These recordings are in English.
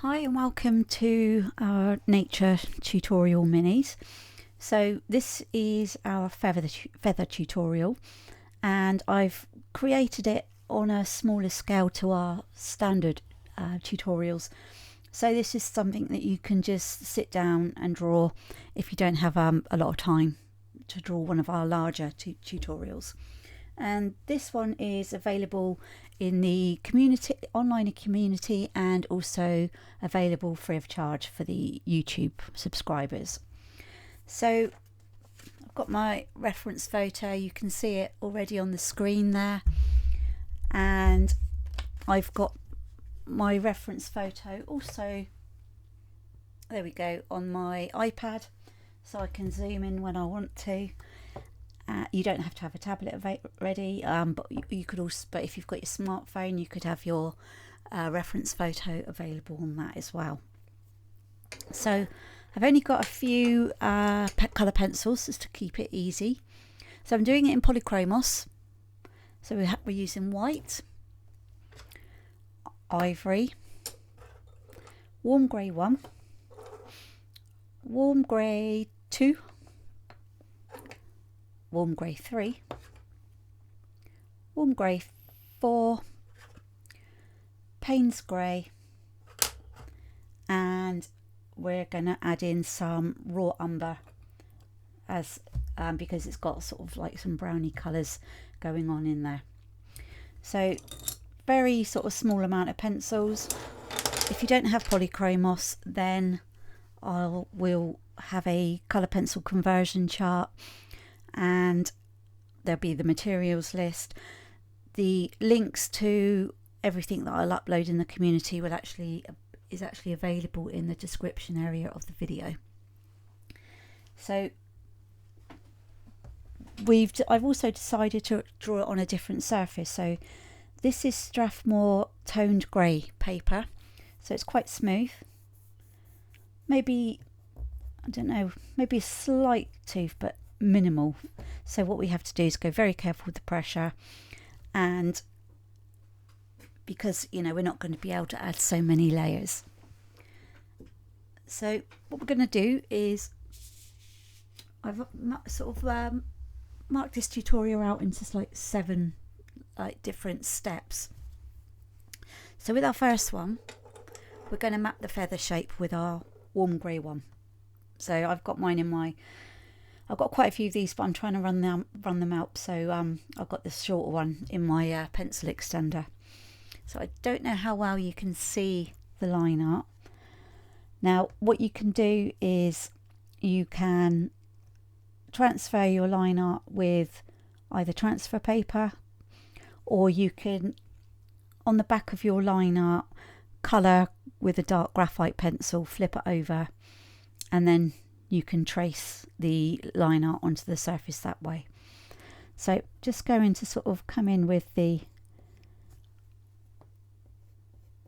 Hi and welcome to our nature tutorial minis. So this is our feather tutorial, and I've created it on a smaller scale to our standard tutorials. So this is something that you can just sit down and draw if you don't have a lot of time to draw one of our larger tutorials. And this one is available in the community, online community, and also available free of charge for the YouTube subscribers. So I've got my reference photo, you can see it already on the screen there, and I've got my reference photo also, there we go, on my iPad, so I can zoom in when I want to. You don't have to have a tablet ready, but you could also, but if you've got your smartphone, you could have your reference photo available on that as well. So I've only got a few colour pencils just to keep it easy. So I'm doing it in polychromos. So we're using white, ivory, warm grey 1, warm grey 2, warm grey 3, warm grey 4, Payne's grey, and we're going to add in some raw umber as because it's got sort of like some browny colours going on in there. So very sort of small amount of pencils. If you don't have polychromos, then we'll have a colour pencil conversion chart, and there'll be the materials list. The links to everything that I'll upload in the community is actually available in the description area of the video. So I've also decided to draw it on a different surface. So this is Strathmore toned grey paper, so it's quite smooth. Maybe, I don't know, maybe a slight tooth, but minimal. So what we have to do is go very careful with the pressure, and because we're not going to be able to add so many layers. So what we're going to do is I've sort of marked this tutorial out into like 7 different steps. So with our first one, we're going to map the feather shape with our warm grey 1. So I've got mine in I've got quite a few of these, but I'm trying to run them out. So I've got this shorter one in my pencil extender. So I don't know how well you can see the line art. Now what you can do is you can transfer your line art with either transfer paper, or you can, on the back of your line art, colour with a dark graphite pencil, flip it over, and then you can trace the line art onto the surface that way. So just going to sort of come in with the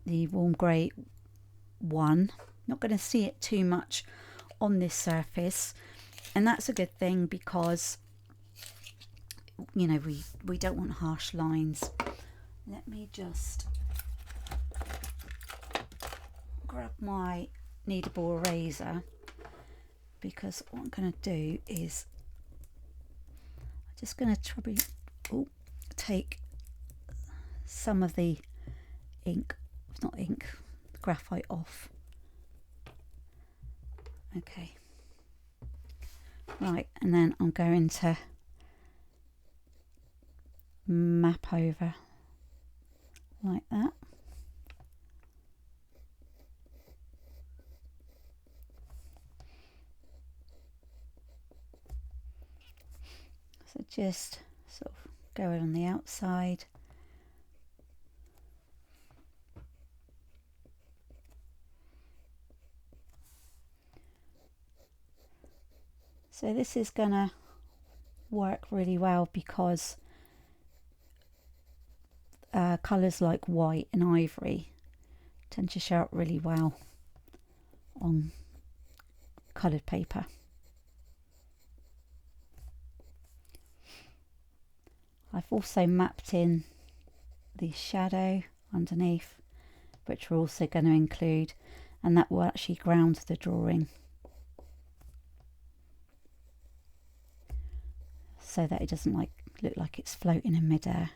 warm grey 1. Not going to see it too much on this surface, and that's a good thing because we don't want harsh lines. Let me just grab my kneadable eraser, because what I'm going to do is I'm just going to take some of the ink, it's not ink, graphite off. Okay, right, and then I'm going to map over like that. So just sort of going on the outside. So this is going to work really well because colours like white and ivory tend to show up really well on coloured paper. I've also mapped in the shadow underneath which we're also going to include, and that will actually ground the drawing so that it doesn't look like it's floating in midair.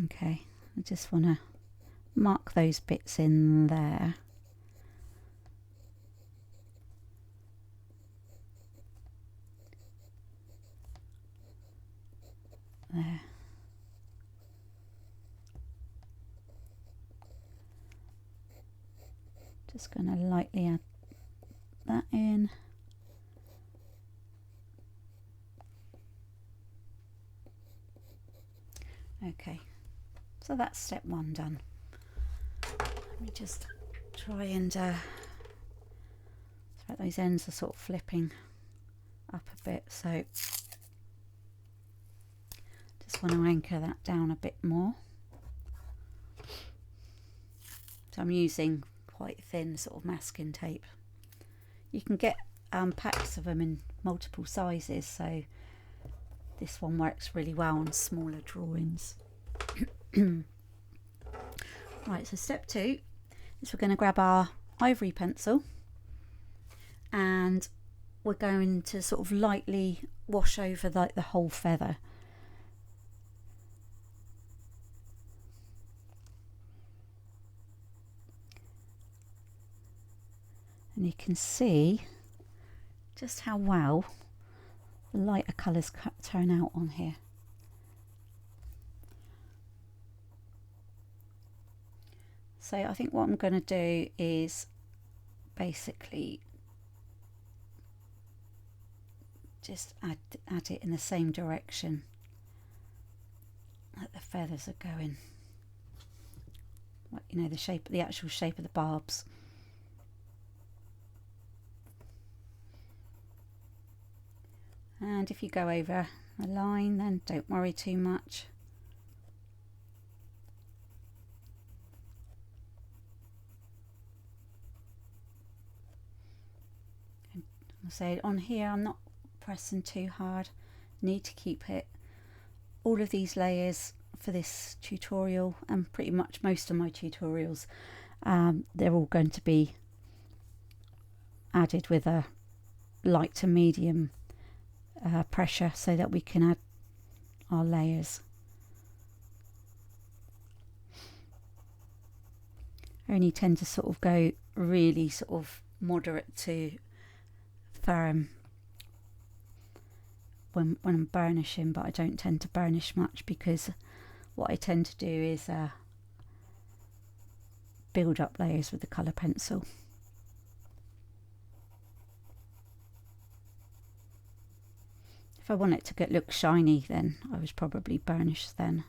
Okay, I just want to mark those bits in there. There. Just going to lightly add that in. Okay, so that's step one done. Let me just try and so those ends are sort of flipping up a bit, so just want to anchor that down a bit more. So I'm using quite thin sort of masking tape. You can get packs of them in multiple sizes, so this one works really well on smaller drawings. Right, so step two is we're going to grab our ivory pencil and we're going to sort of lightly wash over like the whole feather. And you can see just how well the lighter colours turn out on here. So I think what I'm going to do is basically just add it in the same direction that the feathers are going. You know, the actual shape of the barbs. And if you go over a line, then don't worry too much. And I'll say on here, I'm not pressing too hard. Need to keep it. All of these layers for this tutorial, and pretty much most of my tutorials, they're all going to be added with a light to medium pressure so that we can add our layers. I only tend to sort of go really sort of moderate to firm when I'm burnishing, but I don't tend to burnish much because what I tend to do is build up layers with the colour pencil. If I want it to look shiny, then I would probably burnish then.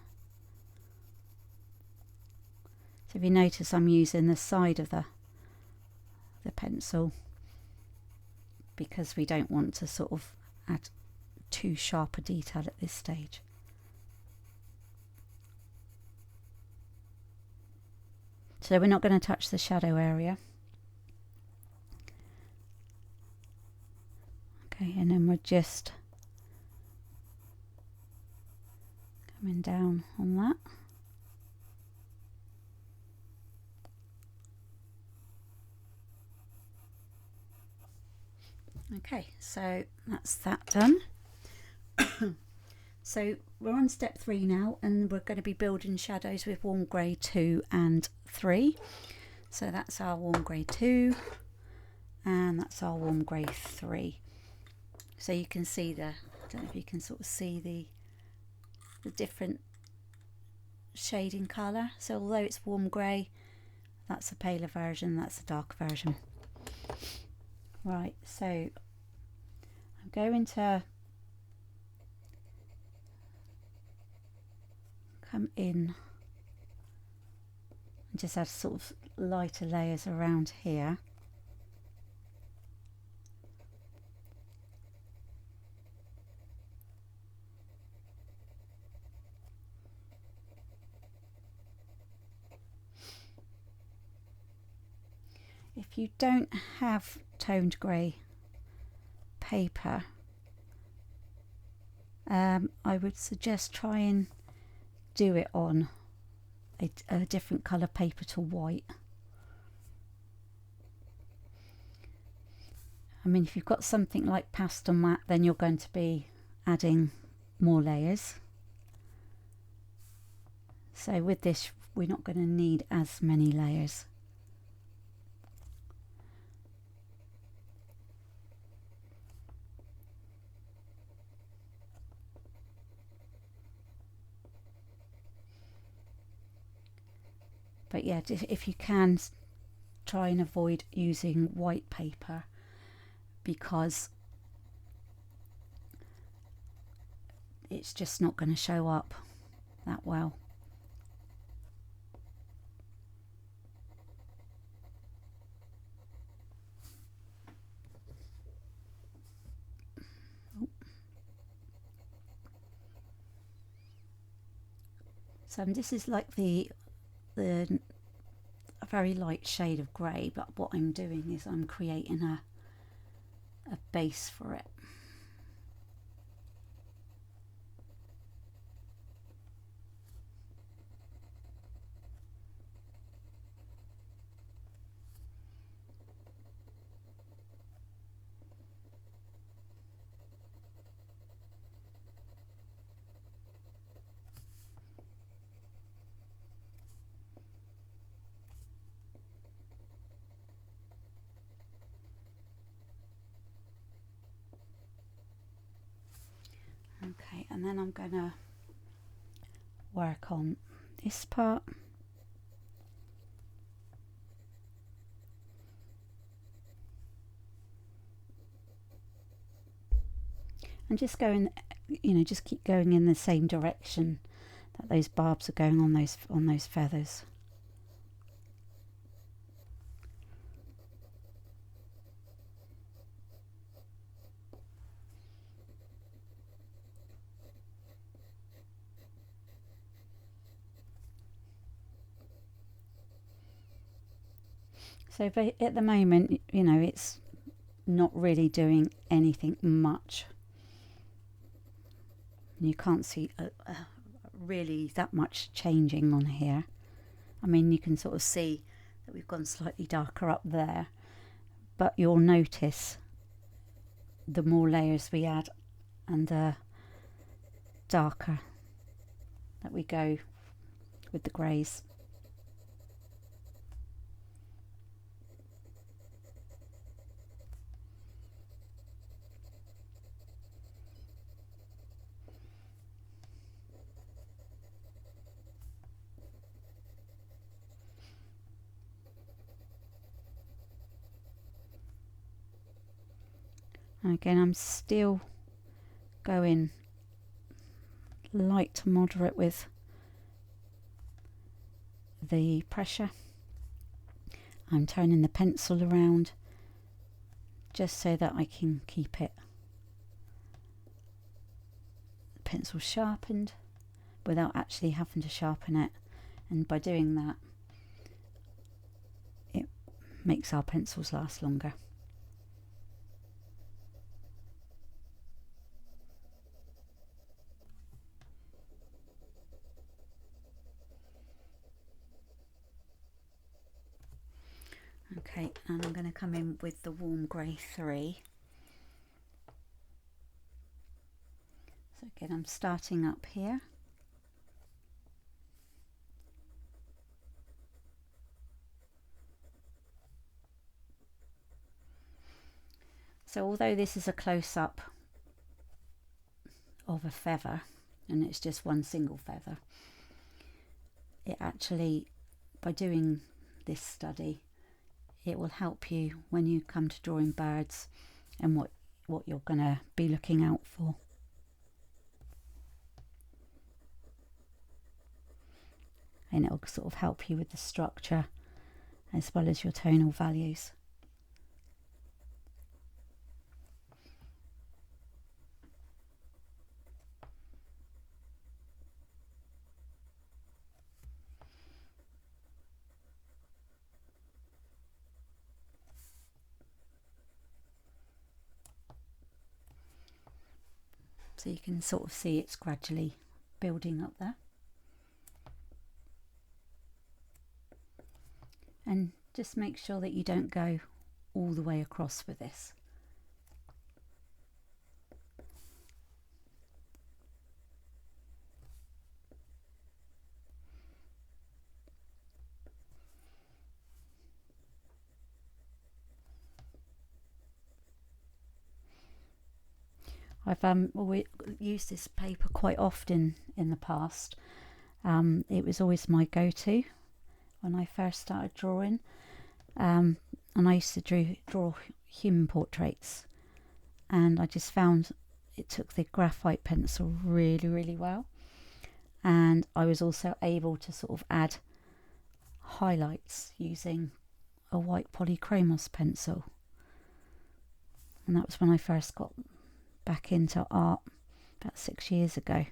So if you notice, I'm using the side of the pencil because we don't want to sort of add too sharp a detail at this stage. So we're not going to touch the shadow area. Okay, and then we're just coming down on that. Okay, so that's that done. So we're on step 3 now, and we're going to be building shadows with warm grey 2 and 3. So that's our warm grey 2 and that's our warm grey 3. So you can see I don't know if you can sort of see the different shading colour. So although it's warm grey, that's a paler version, that's a dark version. Right, so I'm going to come in and just add sort of lighter layers around here. If you don't have toned grey paper, I would suggest try and do it on a different colour paper to white. I mean, if you've got something like pastel matte, then you're going to be adding more layers. So with this, we're not going to need as many layers. But yeah, if you can, try and avoid using white paper, because it's just not going to show up that well. So this is like a very light shade of grey, but what I'm doing is I'm creating a base for it. Okay, and then I'm going to work on this part. And just going, just keep going in the same direction that those barbs are going on those feathers. So at the moment, it's not really doing anything much. You can't see really that much changing on here. I mean, you can sort of see that we've gone slightly darker up there, but you'll notice the more layers we add and the darker that we go with the greys. And again, I'm still going light to moderate with the pressure. I'm turning the pencil around just so that I can keep it pencil sharpened without actually having to sharpen it, and by doing that it makes our pencils last longer. Okay, and I'm going to come in with the warm grey 3. So again, I'm starting up here. So although this is a close-up of a feather and it's just one single feather, it actually, by doing this study, it will help you when you come to drawing birds and what you're going to be looking out for. And it'll sort of help you with the structure as well as your tonal values. So So you can sort of see it's gradually building up there. And just make sure that you don't go all the way across with this. I've always used this paper quite often in the past. It was always my go-to when I first started drawing, and I used to draw human portraits, and I just found it took the graphite pencil really well, and I was also able to sort of add highlights using a white polychromos pencil. And that was when I first got back into art about 6 years ago,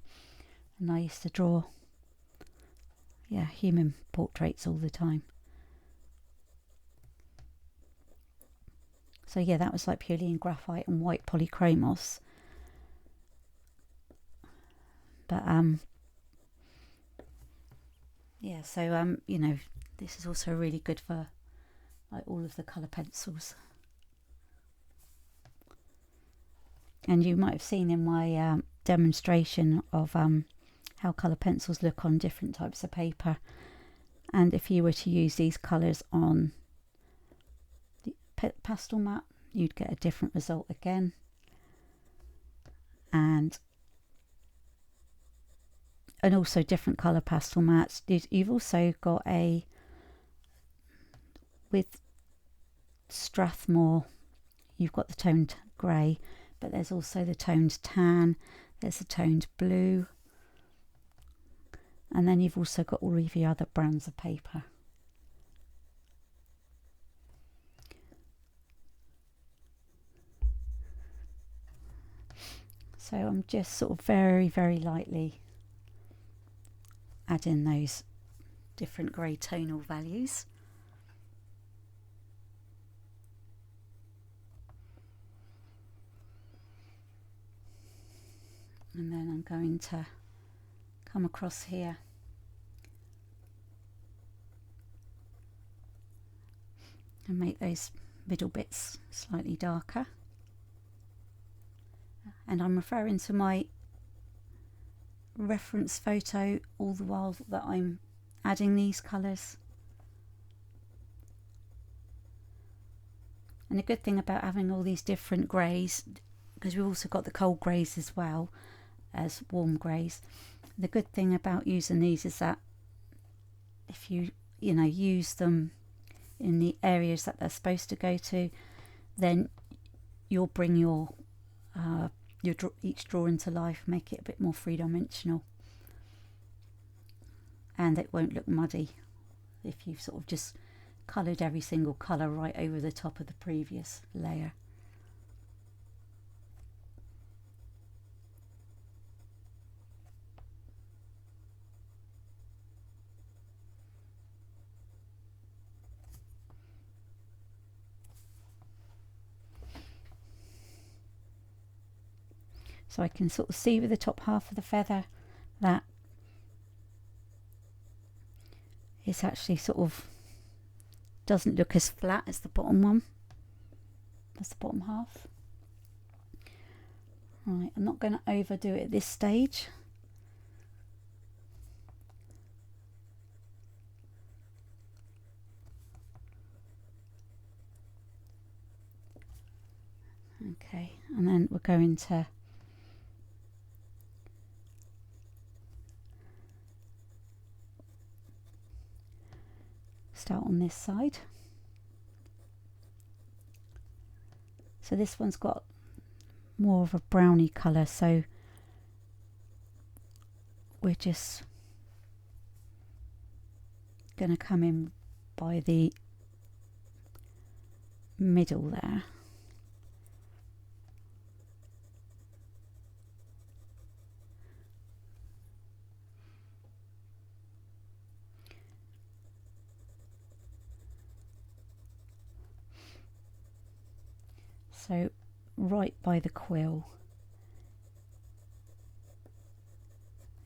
and I used to draw human portraits all the time. So yeah, that was like purely in graphite and white polychromos. But yeah, so you know, this is also really good for like all of the colour pencils. And you might have seen in my demonstration of how colour pencils look on different types of paper, and if you were to use these colours on the pastel mat, you'd get a different result again. And also different colour pastel mats. You've also got with Strathmore, you've got the toned grey, but there's also the toned tan, there's the toned blue, and then you've also got all of the other brands of paper. So I'm just sort of very lightly adding those different grey tonal values. And then I'm going to come across here and make those middle bits slightly darker. And I'm referring to my reference photo all the while that I'm adding these colours. And the good thing about having all these different greys, because we've also got the cold greys as well as warm greys, the good thing about using these is that if you use them in the areas that they're supposed to go to, then you'll bring your each drawing to life, make it a bit more three-dimensional, and it won't look muddy if you've sort of just coloured every single colour right over the top of the previous layer. So I can sort of see with the top half of the feather that it's actually sort of doesn't look as flat as the bottom one. That's the bottom half. Right, I'm not going to overdo it at this stage. Okay, and then we're going to start on this side. So this one's got more of a browny colour, so we're just going to come in by the middle there. So right by the quill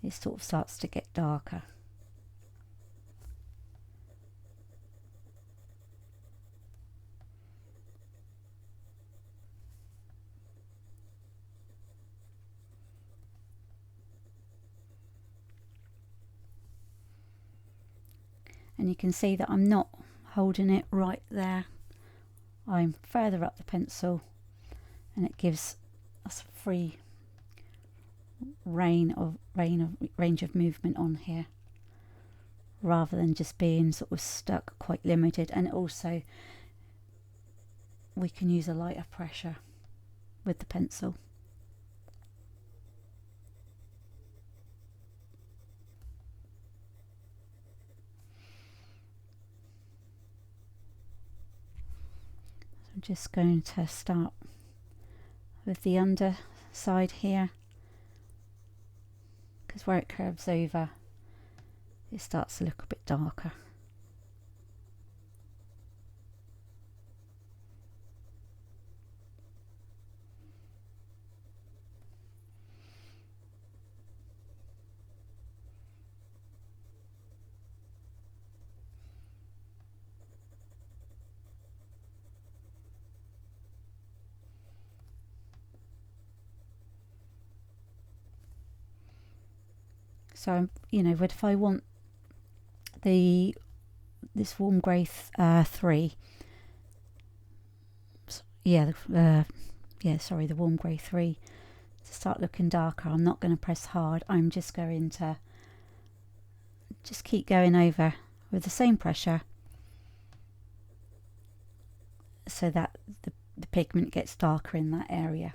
it sort of starts to get darker. And you can see that I'm not holding it right there. I'm further up the pencil, and it gives us a free range of movement on here, rather than just being sort of stuck, quite limited. And also we can use a lighter pressure with the pencil. I'm just going to start with the underside here, because where it curves over, it starts to look a bit darker. So, you know, but if I want this warm grey 3, the warm grey 3 to start looking darker, I'm not going to press hard. I'm just going to just keep going over with the same pressure, so that the pigment gets darker in that area.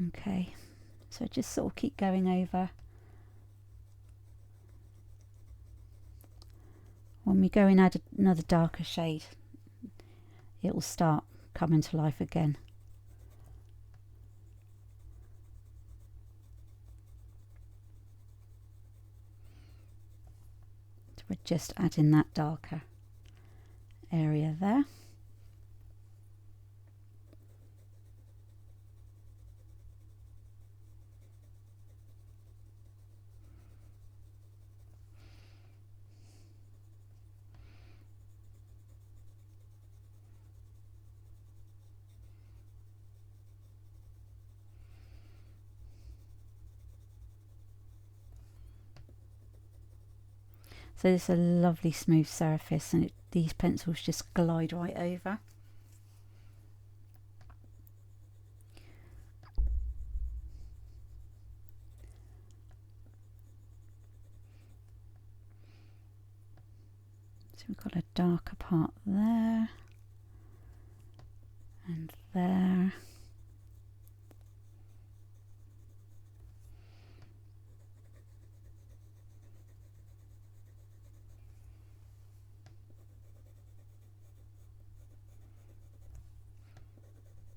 Okay, so just sort of keep going over. When we go and add another darker shade, it will start coming to life again. So we're just adding that darker area there. So this is a lovely smooth surface, and these pencils just glide right over. So we've got a darker part there and there.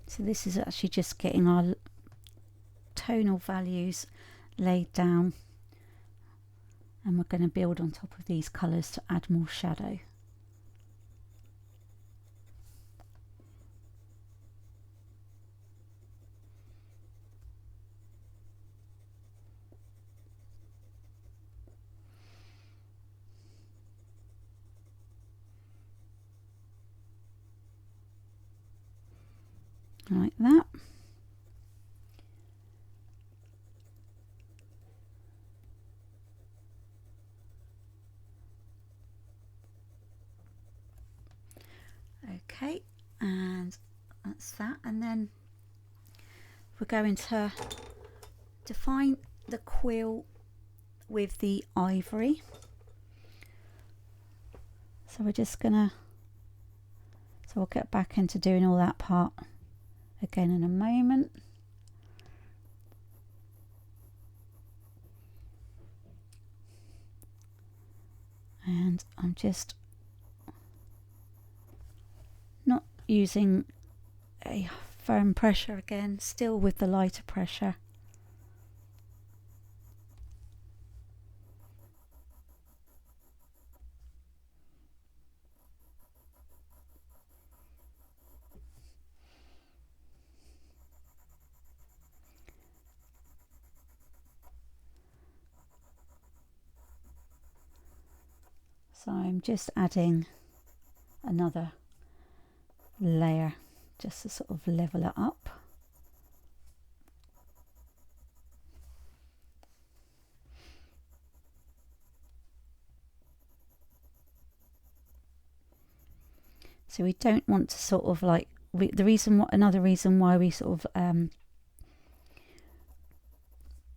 So this is actually just getting our tonal values laid down, and we're going to build on top of these colours to add more shadow. Like that. Okay, and that's that. And then we're going to define the quill with the ivory. So we're just gonna, so we'll get back into doing all that part again in a moment. And I'm just using a firm pressure again, still with the lighter pressure. So I'm just adding another layer just to sort of level it up. So we don't want to sort of like, another reason why we sort of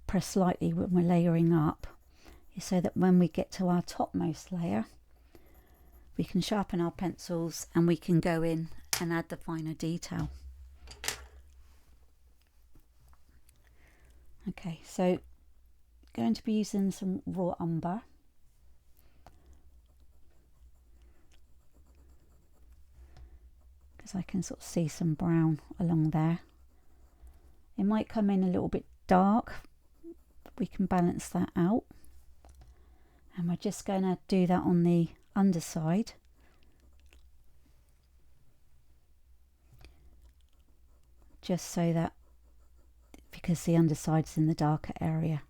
press slightly when we're layering up is so that when we get to our topmost layer, we can sharpen our pencils and we can go in and add the finer detail. Okay, so going to be using some raw umber. Because I can sort of see some brown along there. It might come in a little bit dark, but we can balance that out. And we're just going to do that on the underside. Just so that, because the underside's in the darker area.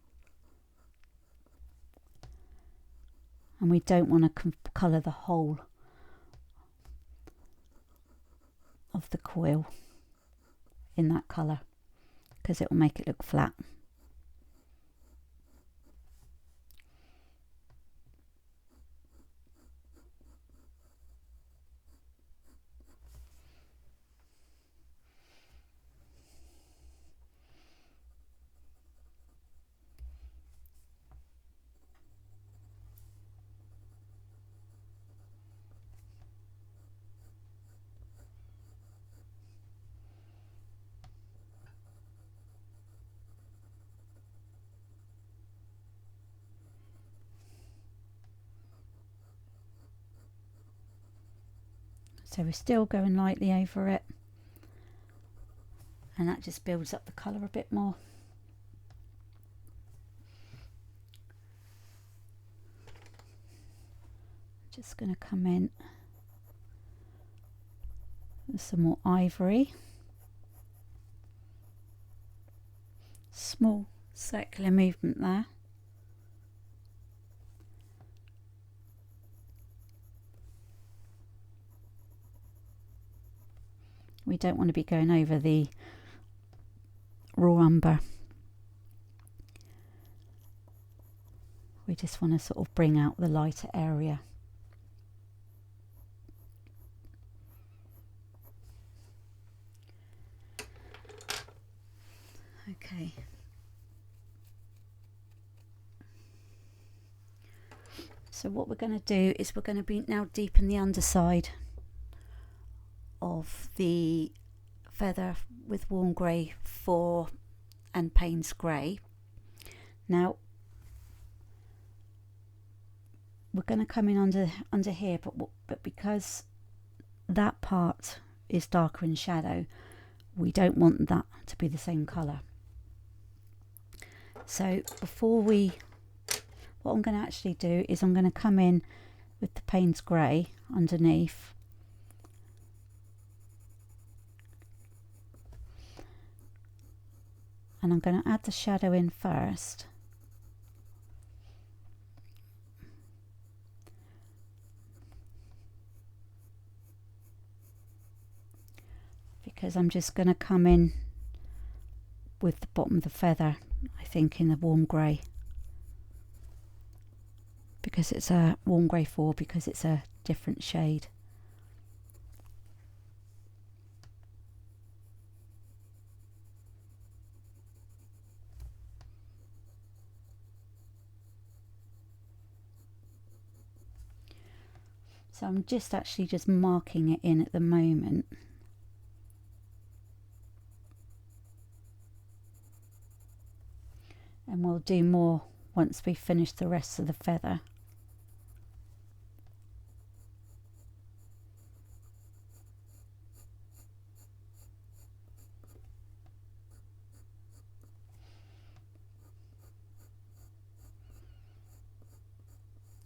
And we don't want to colour the whole of the quill in that colour, because it will make it look flat. So we're still going lightly over it, and that just builds up the colour a bit more. Just going to come in with some more ivory. Small circular movement there. We don't want to be going over the raw umber. We just want to sort of bring out the lighter area. Okay. So what we're going to do is we're going to be now deepen the underside of the feather with warm grey 4 and Payne's grey. Now we're going to come in under here, but because that part is darker in shadow, we don't want that to be the same colour. So what I'm going to actually do is I'm going to come in with the Payne's grey underneath, and I'm going to add the shadow in first. Because I'm just going to come in with the bottom of the feather, I think, in the warm grey. Because it's a warm grey 4, because it's a different shade. So I'm just marking it in at the moment. And we'll do more once we finish the rest of the feather.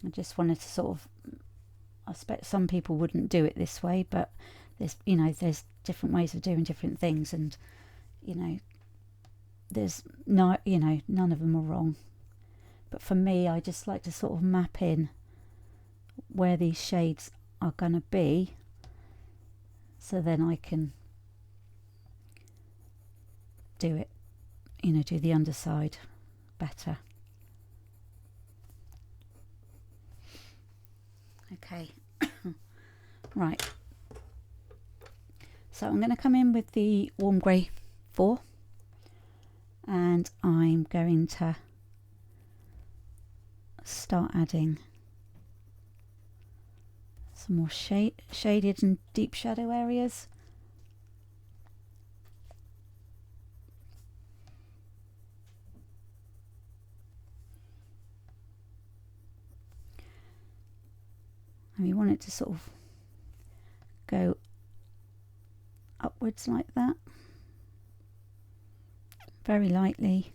I just wanted to sort of, I expect some people wouldn't do it this way, but there's, you know, there's different ways of doing different things, and, you know, there's no, you know, none of them are wrong. But for me, I just like to sort of map in where these shades are going to be, so then I can do it, you know, do the underside better. Okay. Right, so I'm going to come in with the warm grey 4, and I'm going to start adding some more shaded and deep shadow areas. And we want it to sort of go upwards like that, very lightly.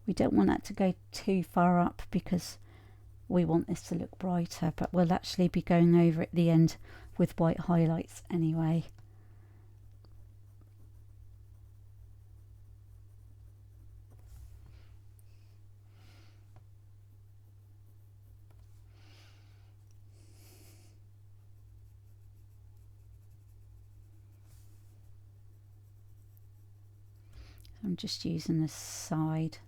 We don't want that to go too far up because we want this to look brighter, but we'll actually be going over at the end with white highlights anyway. I'm just using the side.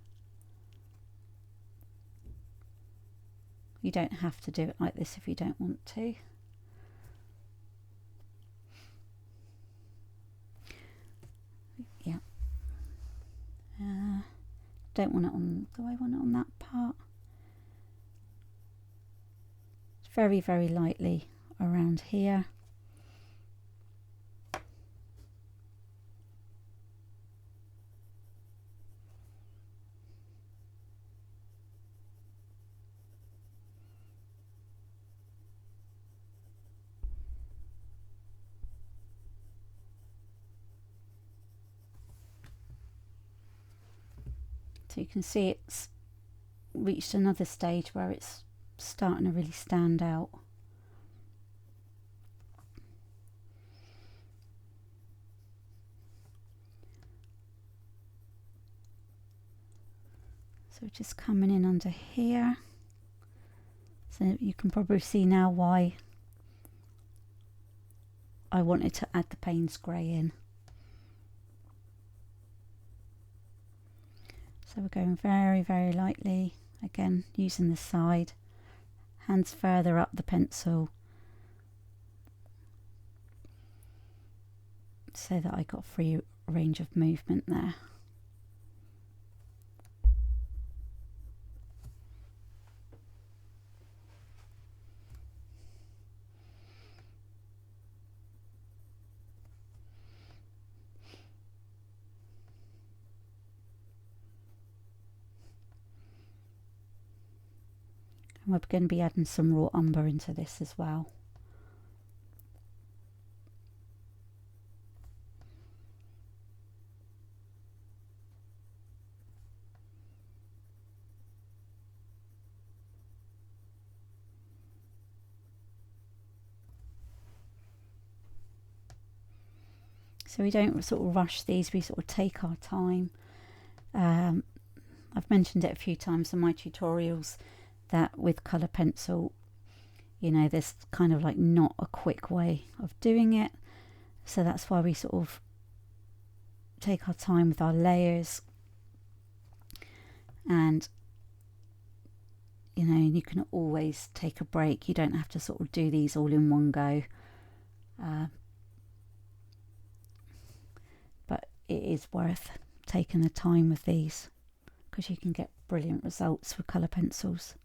You don't have to do it like this if you don't want to. Yeah. Don't want it on, do I want it on that part? Very, very lightly around here. So you can see it's reached another stage where it's starting to really stand out. So just coming in under here. So you can probably see now why I wanted to add the Payne's grey in. So we're going very, very lightly, again using the side, hands further up the pencil so that I got free range of movement there. And we're going to be adding some raw umber into this as well. So we don't sort of rush these, we sort of take our time. I've mentioned it a few times in my tutorials that with colour pencil, you know, there's kind of like not a quick way of doing it. So that's why we sort of take our time with our layers. And, you know, you can always take a break. You don't have to sort of do these all in one go. But it is worth taking the time with these because you can get brilliant results with colour pencils.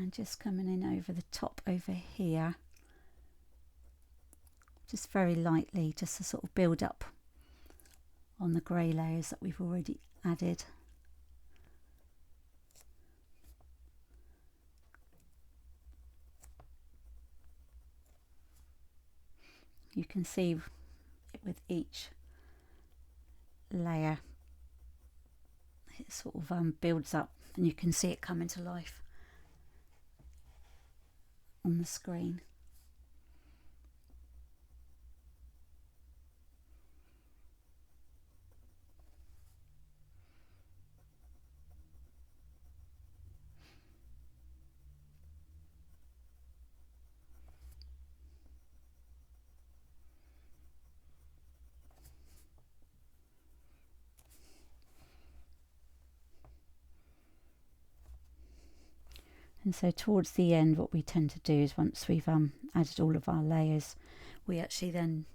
And just coming in over the top over here, just very lightly, just to sort of build up on the grey layers that we've already added. You can see it with each layer, it sort of builds up, and you can see it coming to life on the screen. And so towards the end, what we tend to do is once we've added all of our layers, we actually then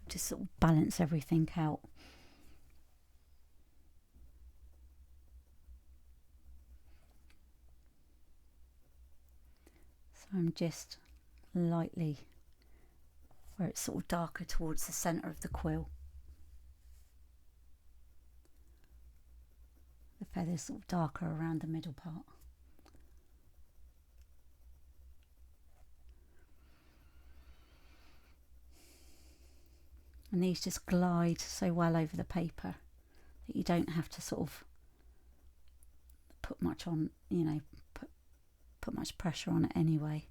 just sort of balance everything out. So I'm just lightly, where it's sort of darker towards the centre of the quill. The feather's sort of darker around the middle part. And these just glide so well over the paper that you don't have to sort of put much on, you know, put much pressure on it anyway.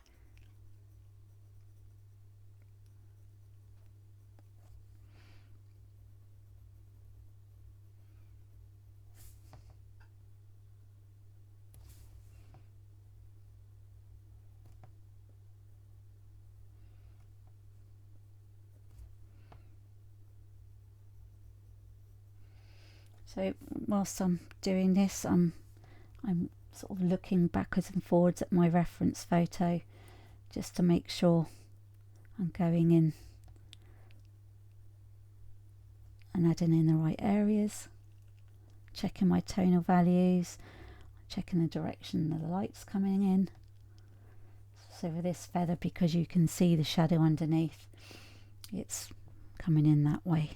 So whilst I'm doing this, I'm sort of looking backwards and forwards at my reference photo just to make sure I'm going in and adding in the right areas, checking my tonal values, checking the direction of the light's coming in. So for this feather, because you can see the shadow underneath, it's coming in that way.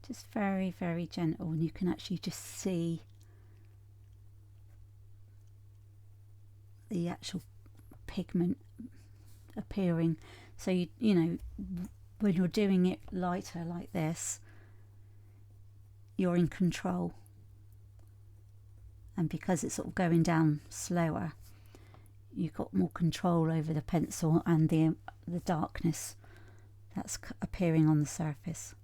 Just very, very gentle, and you can actually just see the actual pigment appearing. So you know, when you're doing it lighter like this, you're in control, and because it's sort of going down slower, you've got more control over the pencil and the darkness that's appearing on the surface.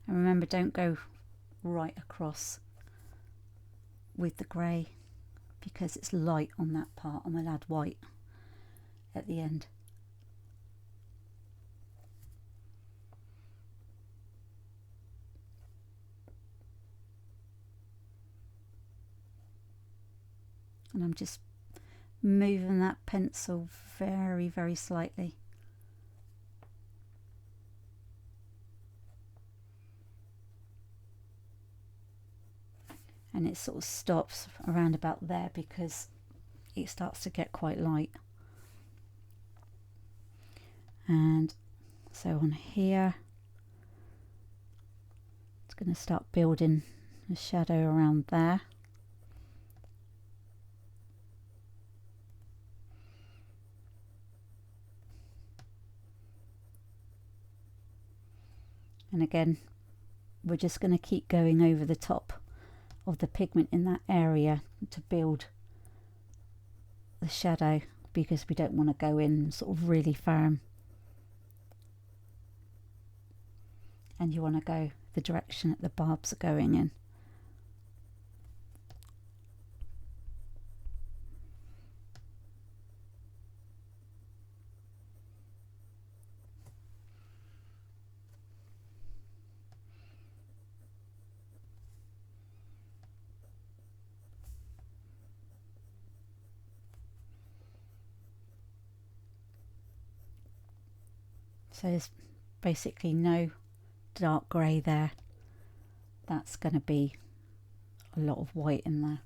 And remember, don't go right across with the grey because it's light on that part, and we'll add white at the end. And I'm just moving that pencil very, very slightly. And it sort of stops around about there because it starts to get quite light. And so on here, it's going to start building a shadow around there. And again, we're just going to keep going over the top of the pigment in that area to build the shadow, because we don't want to go in sort of really firm, and you want to go the direction that the barbs are going in. So there's basically no dark grey there. That's going to be a lot of white in there.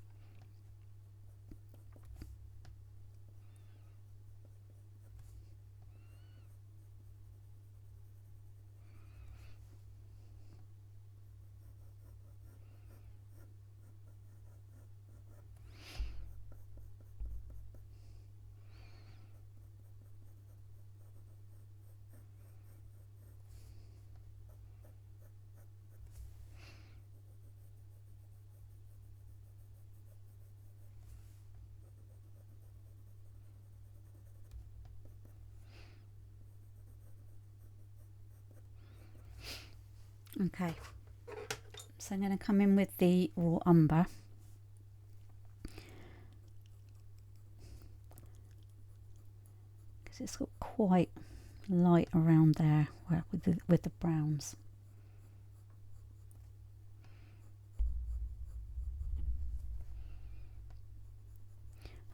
Okay, so I'm going to come in with the raw umber. Because it's got quite light around there with the browns.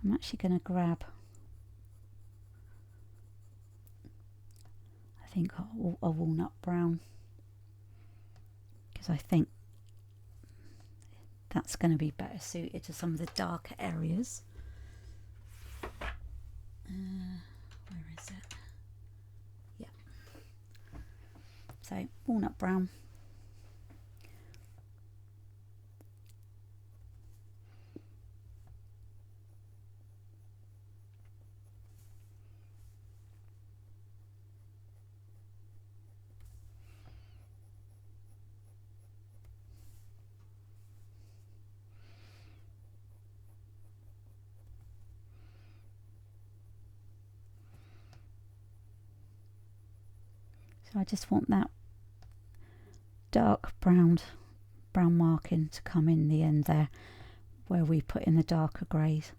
I'm actually going to grab, I think, a walnut brown, because I think that's going to be better suited to some of the darker areas. Where is it? Yeah. So walnut brown. So I just want that dark brown marking to come in the end there, where we put in the darker greys.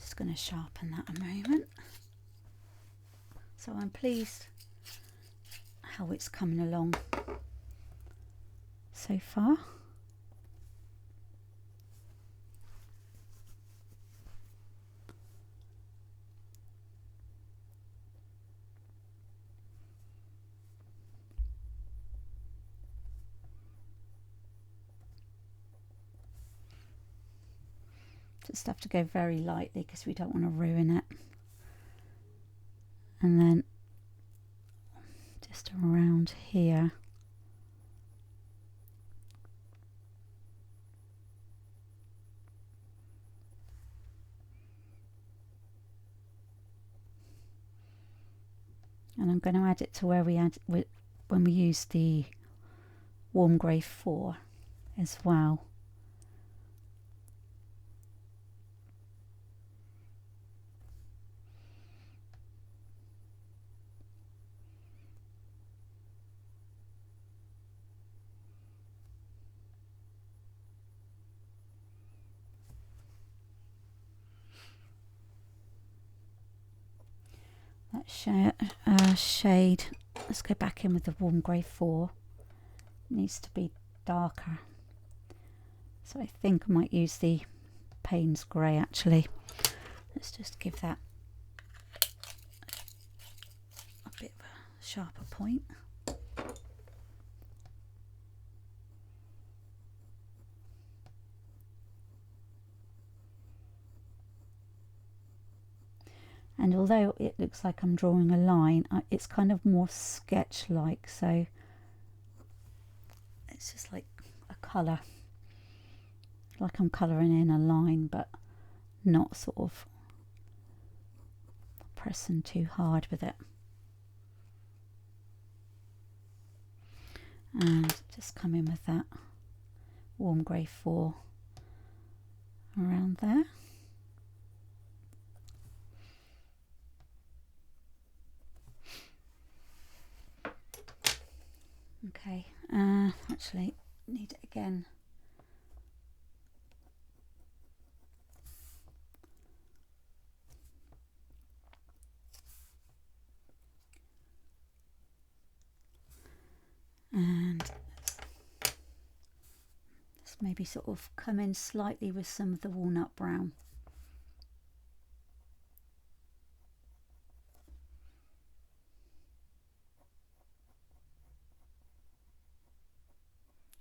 Just going to sharpen that a moment. So I'm pleased how it's coming along so far. Just have to go very lightly because we don't want to ruin it. And then just around here. And I'm going to add it to where we add when we use the warm grey 4 as well. That shade, let's go back in with the warm grey 4. It needs to be darker, so I think I might use the Payne's grey actually. Let's just give that a bit of a sharper point. And although it looks like I'm drawing a line, it's kind of more sketch-like, so it's just like a colour, like I'm colouring in a line, but not sort of pressing too hard with it. And just come in with that warm grey 4 around there. Okay, actually need it again. And let's maybe sort of come in slightly with some of the walnut brown.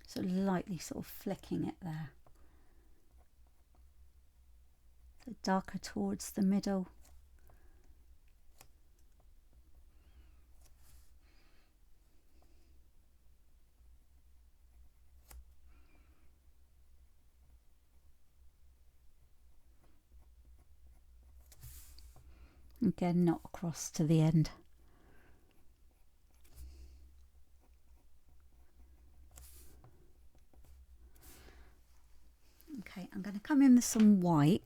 So lightly sort of flicking it there. So darker towards the middle. Again, not across to the end. Okay, I'm going to come in with some white.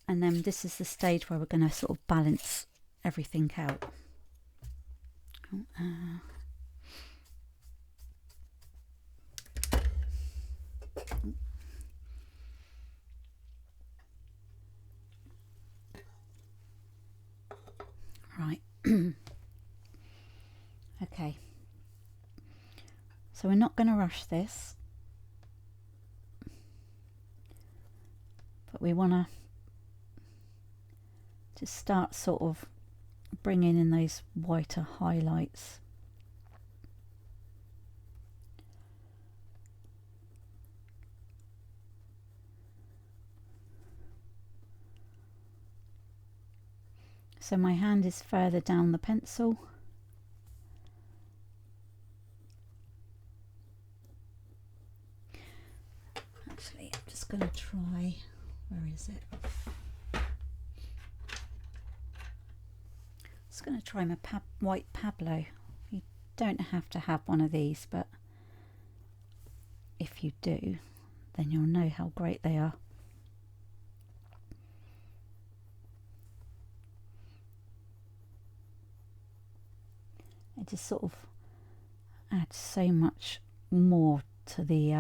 And then this is the stage where we're going to sort of balance everything out. Right. Okay. So we're not going to rush this, but we want to just start sort of bringing in those whiter highlights. So my hand is further down the pencil. Actually, I'm just going to try, where is it? Just going to try my white Pablo. You don't have to have one of these, but if you do, then you'll know how great they are. It just sort of adds so much more to the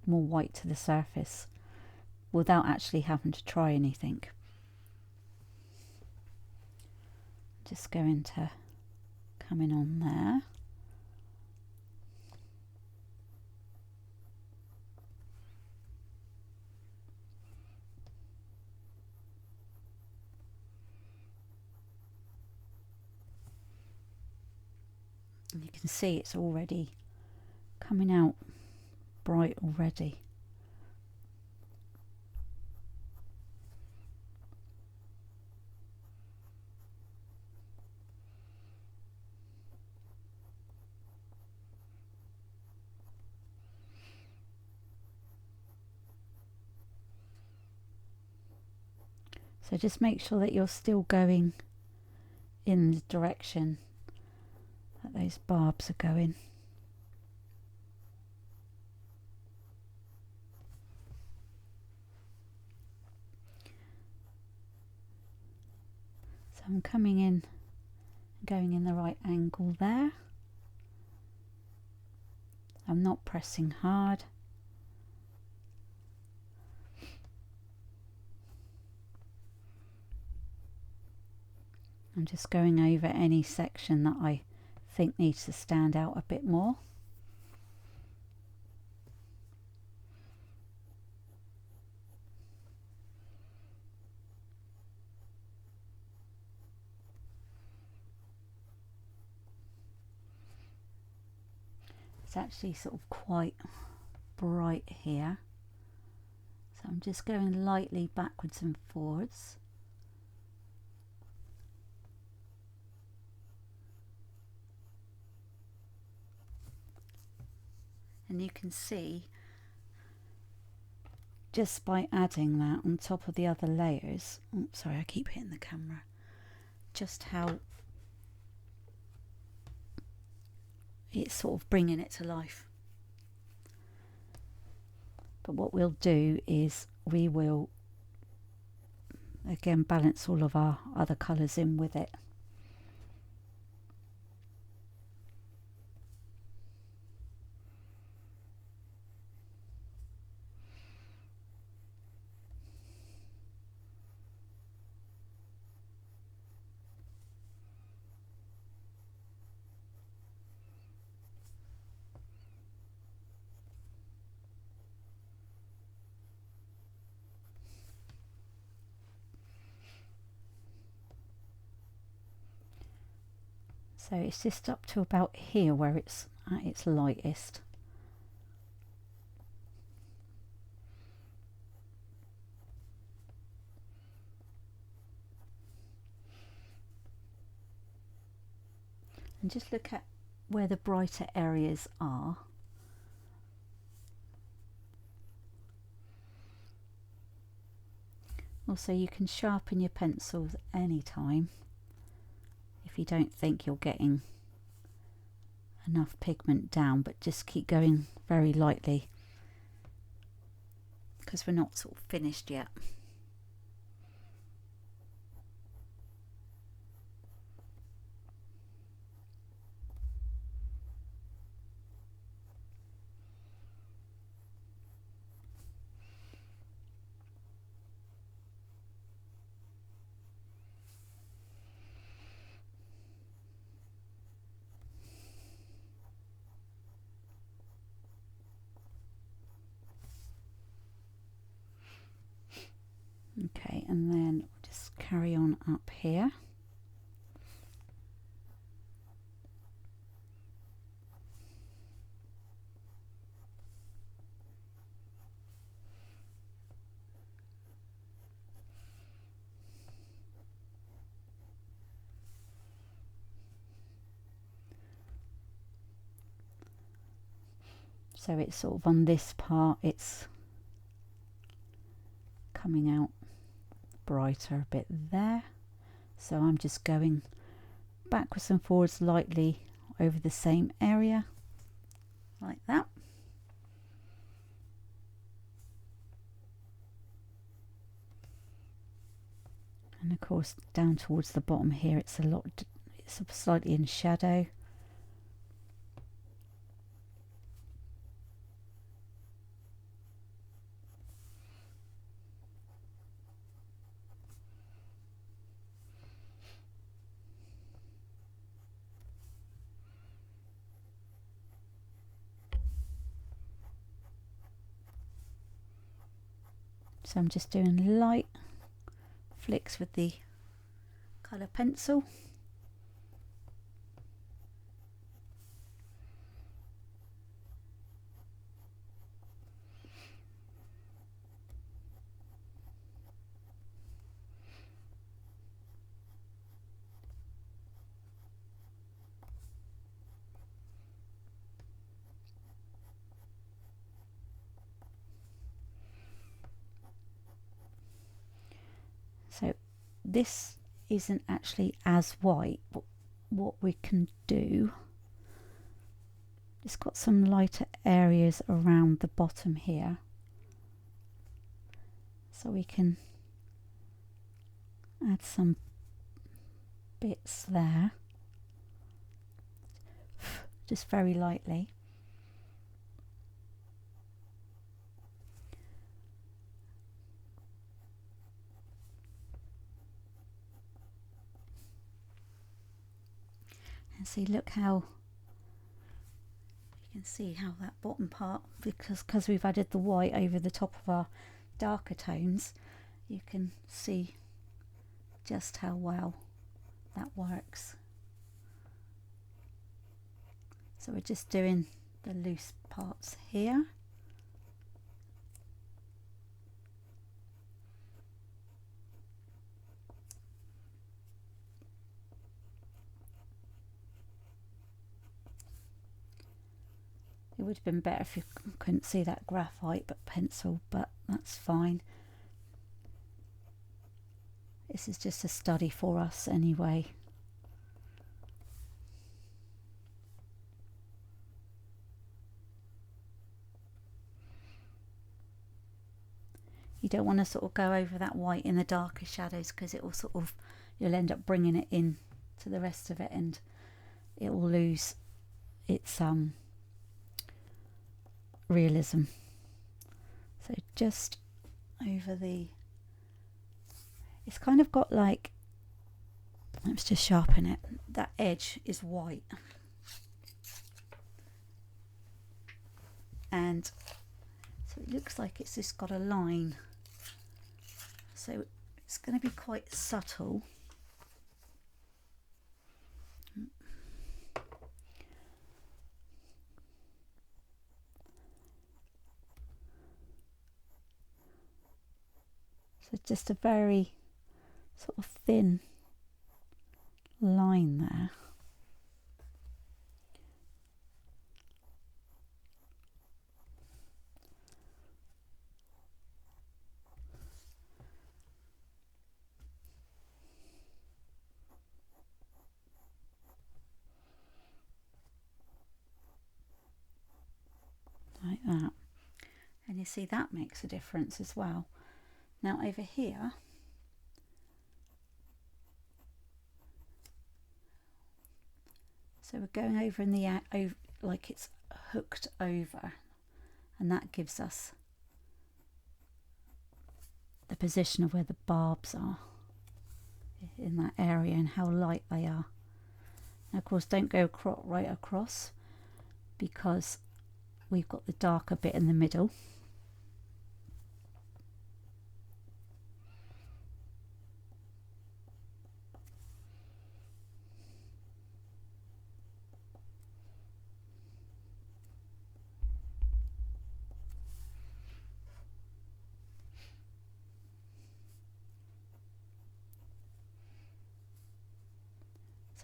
more white to the surface without actually having to try anything. Just going to come in on there. And you can see it's already coming out bright already. So just make sure that you're still going in the direction that those barbs are going. So I'm coming in, going in the right angle there. I'm not pressing hard. I'm just going over any section that I think needs to stand out a bit more. It's actually sort of quite bright here, so I'm just going lightly backwards and forwards. And you can see just by adding that on top of the other layers, oh, sorry, I keep hitting the camera, just how it's sort of bringing it to life. But what we'll do is we will again balance all of our other colours in with it. So it's just up to about here where it's at its lightest. And just look at where the brighter areas are. Also, you can sharpen your pencils any time if you don't think you're getting enough pigment down, but just keep going very lightly because we're not sort of finished yet. Okay, and then we'll just carry on up here. So it's sort of on this part, it's coming out brighter a bit there. So I'm just going backwards and forwards lightly over the same area, like that. And of course down towards the bottom here it's slightly in shadow. So I'm just doing light flicks with the colour pencil. So this isn't actually as white, but what we can do, it's got some lighter areas around the bottom here, so we can add some bits there, just very lightly. And see, look how you can see how that bottom part, because we've added the white over the top of our darker tones, you can see just how well that works. So we're just doing the loose parts here. It would have been better if you couldn't see that graphite but pencil, but that's fine. This is just a study for us anyway. You don't want to sort of go over that white in the darker shadows, because it will sort of, you'll end up bringing it in to the rest of it and it will lose its realism. So just over the, it's kind of got like, let's just sharpen it, that edge is white, and so it looks like it's just got a line, so it's going to be quite subtle. So just a very sort of thin line there. Like that. And you see that makes a difference as well. Now over here, so we're going over in the over, like it's hooked over, and that gives us the position of where the barbs are in that area and how light they are. Now of course don't go right across, because we've got the darker bit in the middle.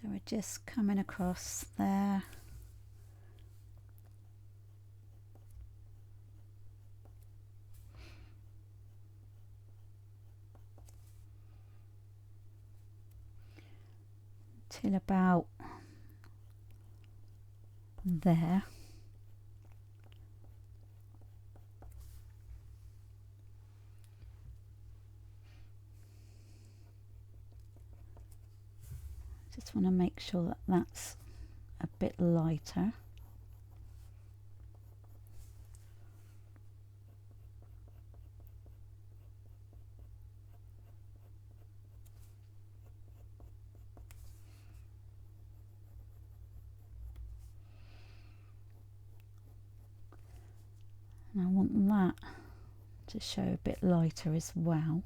So we're just coming across there. Till about there. Just want to make sure that that's a bit lighter. And I want that to show a bit lighter as well.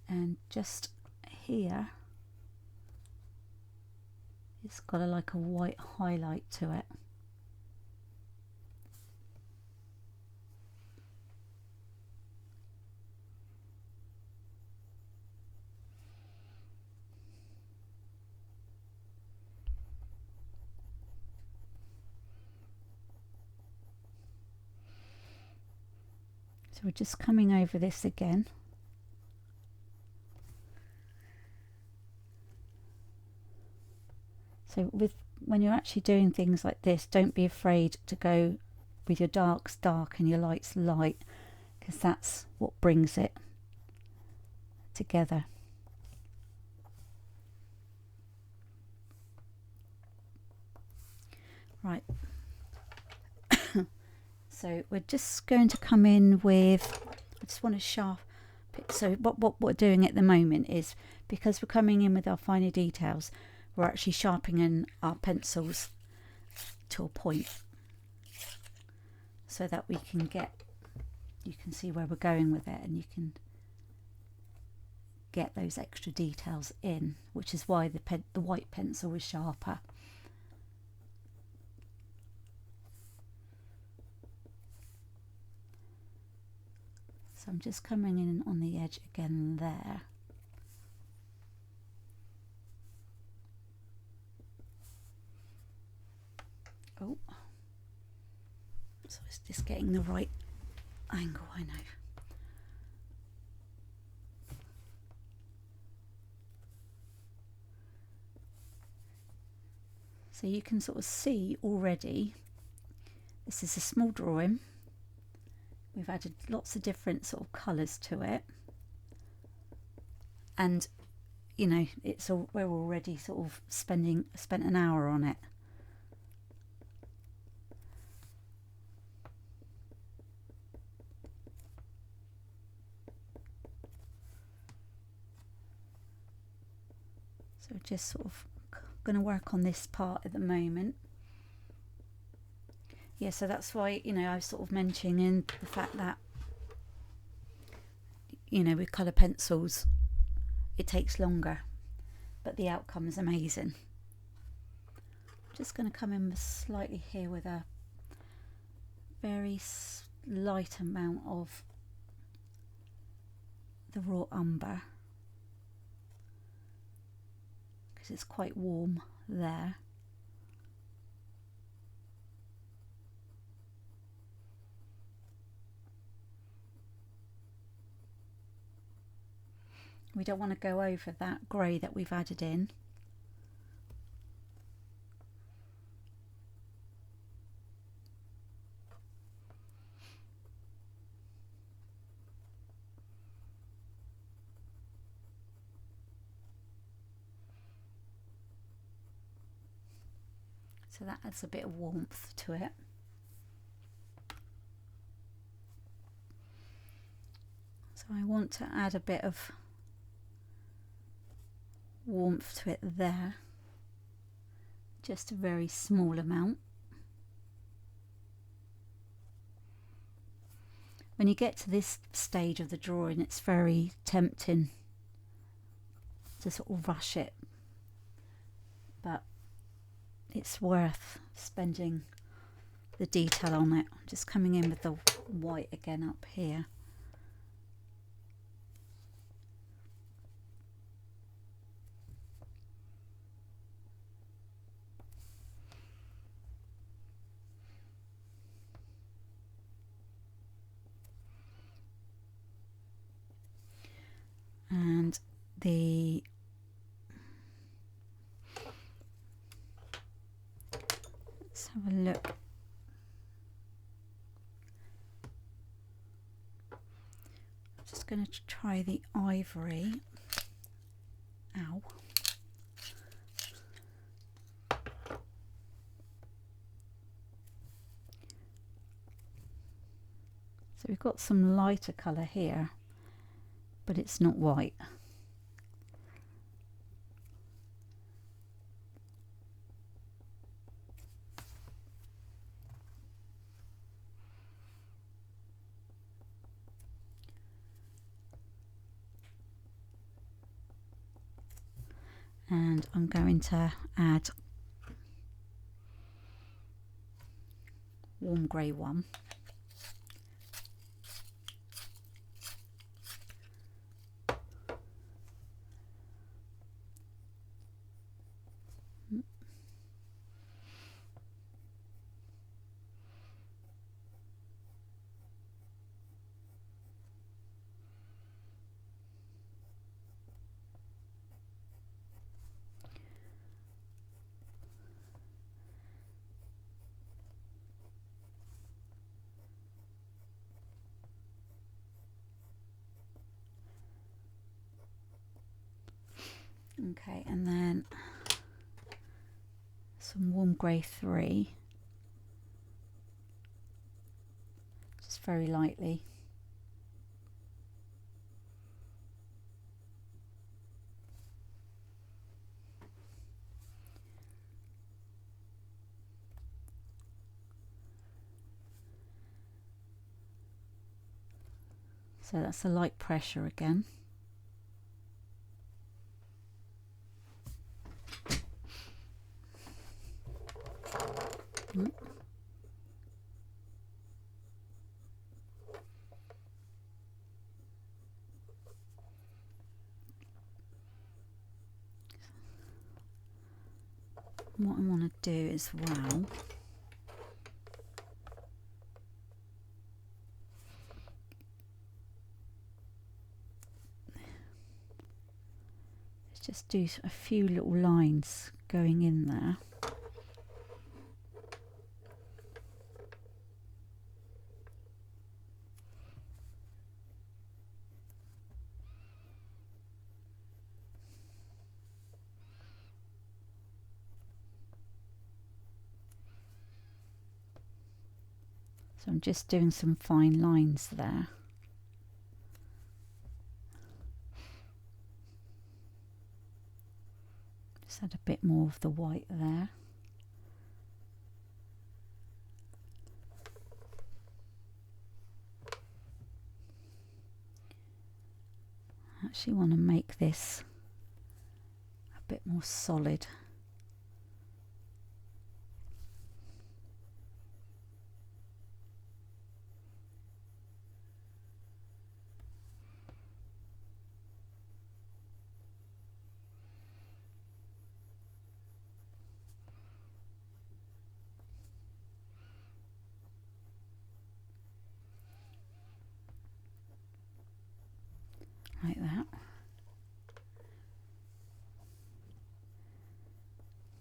And just here, it's got like a white highlight to it. So we're just coming over this again. So when you're actually doing things like this, don't be afraid to go with your darks dark and your lights light, because that's what brings it together. Right. So we're just going to come in with, I just want to sharpen. So what we're doing at the moment is, because we're coming in with our finer details, we're actually sharpening our pencils to a point, so that we can you can see where we're going with it, and you can get those extra details in, which is why the white pencil is sharper. So I'm just coming in on the edge again there. Oh, Just getting the right angle, I know. So you can sort of see already, this is a small drawing. We've added lots of different sort of colours to it. And, you know, we're already sort of spent an hour on it. So just sort of going to work on this part at the moment. Yeah, so that's why, you know, I was sort of mentioning the fact that, you know, with colour pencils it takes longer, but the outcome is amazing. Just going to come in slightly here with a very light amount of the raw umber, because it's quite warm there. We don't want to go over that grey that we've added in. So that adds a bit of warmth to it. So I want to add a bit of warmth to it there, just a very small amount. When you get to this stage of the drawing, it's very tempting to sort of rush it, but it's worth spending the detail on it. I'm just coming in with the white again up here. And let's have a look. I'm just going to try the ivory. Ow. So we've got some lighter colour here, but it's not white. And I'm going to add warm grey one. Okay, and then some warm grey 3, just very lightly. So that's a light pressure again. What I want to do as well just do a few little lines going in there. So I'm just doing some fine lines there. Just add a bit more of the white there. I actually want to make this a bit more solid. Like that.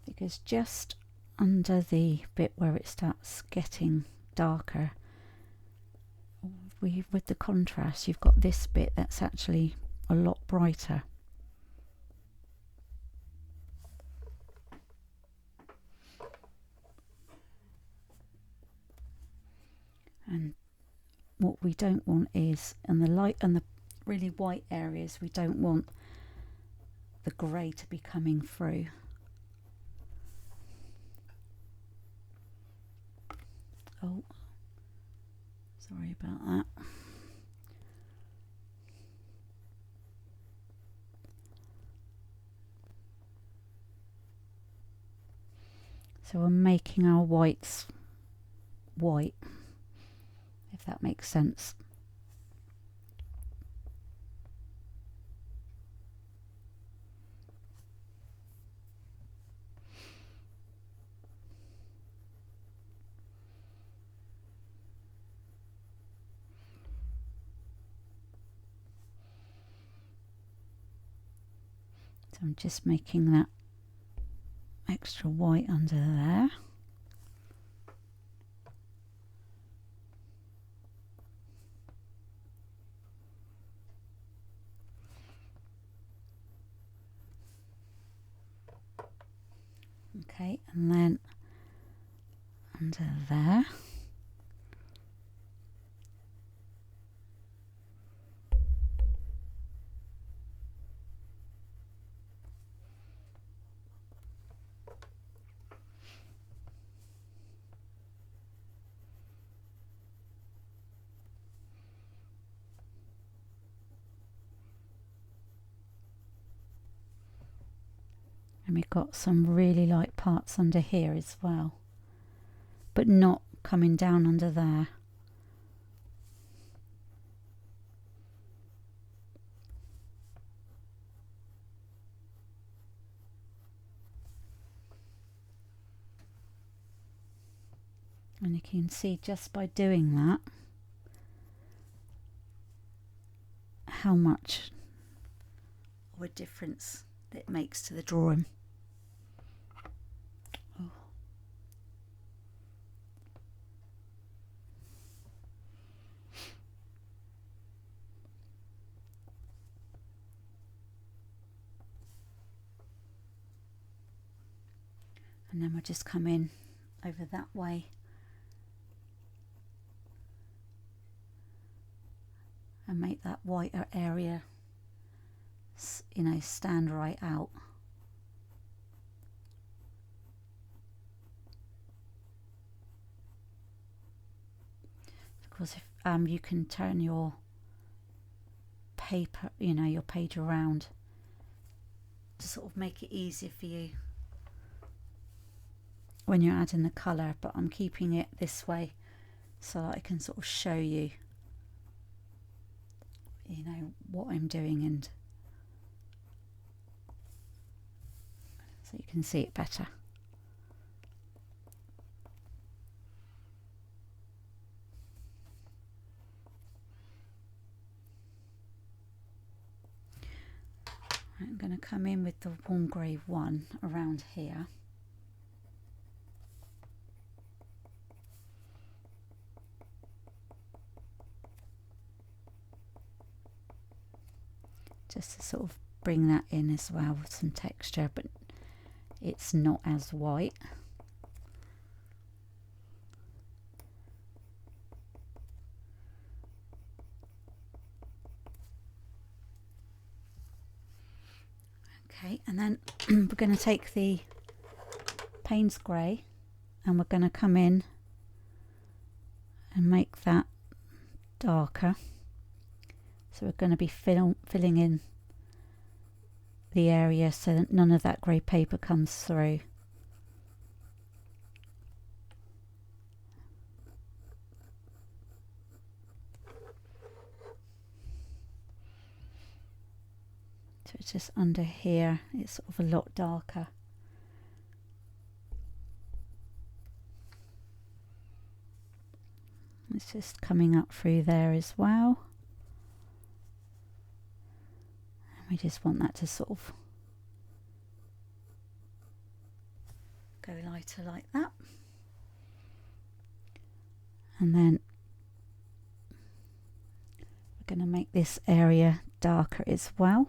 Because just under the bit where it starts getting darker, with the contrast, you've got this bit that's actually a lot brighter. And what we don't want is, in the light and the really white areas, we don't want the grey to be coming through. Oh, sorry about that. So we're making our whites white, if that makes sense. So I'm just making that extra white under there. Okay, and then under there. And we've got some really light parts under here as well, but not coming down under there. And you can see just by doing that how much of a difference it makes to the drawing. Oh. And then we'll just come in over that way and make that whiter area, you know, stand right out. Of course, if you can turn your paper, you know, your page around to sort of make it easier for you when you're adding the colour, but I'm keeping it this way so that I can sort of show you, you know, what I'm doing, and so you can see it better. Right, I'm going to come in with the warm grey 1 around here. Just to sort of bring that in as well with some texture, but it's not as white. Okay, and then we're going to take the Payne's grey and we're going to come in and make that darker. So we're going to be filling in the area so that none of that grey paper comes through. So it's just under here, it's sort of a lot darker. It's just coming up through there as well. And we just want that to sort of go lighter like that. And then we're going to make this area darker as well.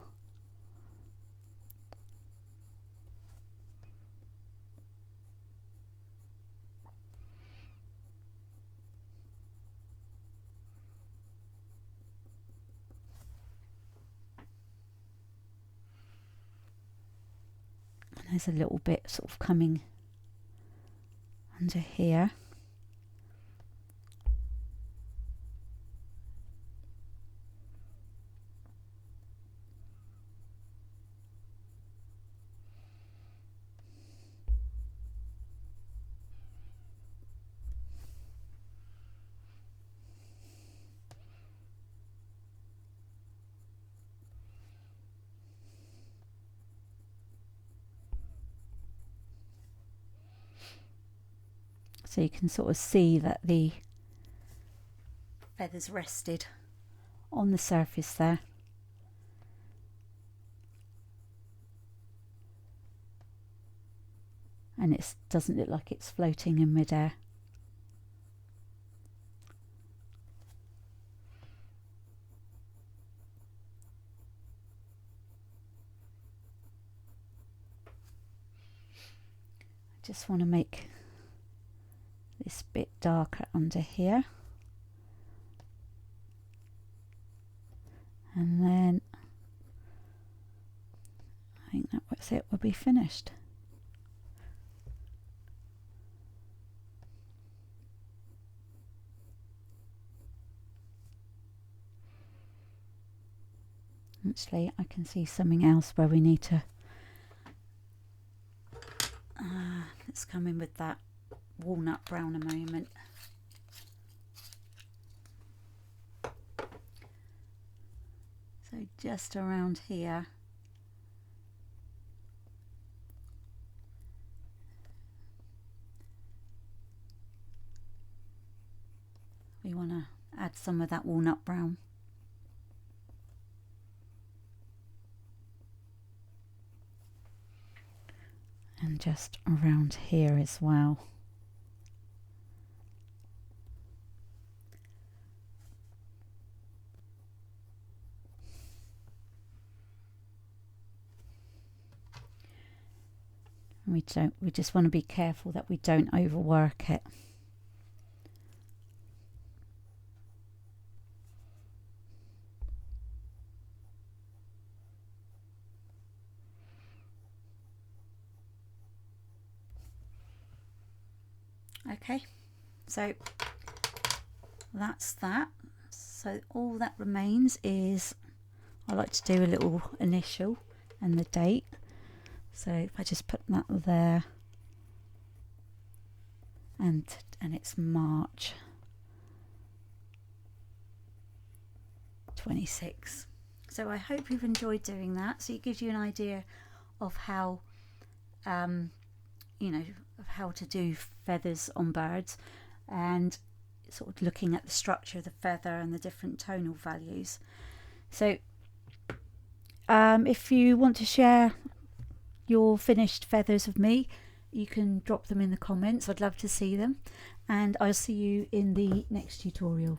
There's a little bit sort of coming under here. So you can sort of see that the feathers rested on the surface there. And it doesn't look like it's floating in midair. I just want to make this bit darker under here, and then I think that was it, we'll be finished. Actually, I can see something else where we need to let's come in with that walnut brown a moment. So just around here, we want to add some of that walnut brown. And just around here as well. We just want to be careful that we don't overwork it. Okay, so that's that. So all that remains is, I like to do a little initial and the date. So if I just put that there, and it's March 26. So I hope you've enjoyed doing that. So it gives you an idea of how, you know, of how to do feathers on birds, and sort of looking at the structure of the feather and the different tonal values. So If you want to share your finished feathers of me, you can drop them in the comments. I'd love to see them, and I'll see you in the next tutorial.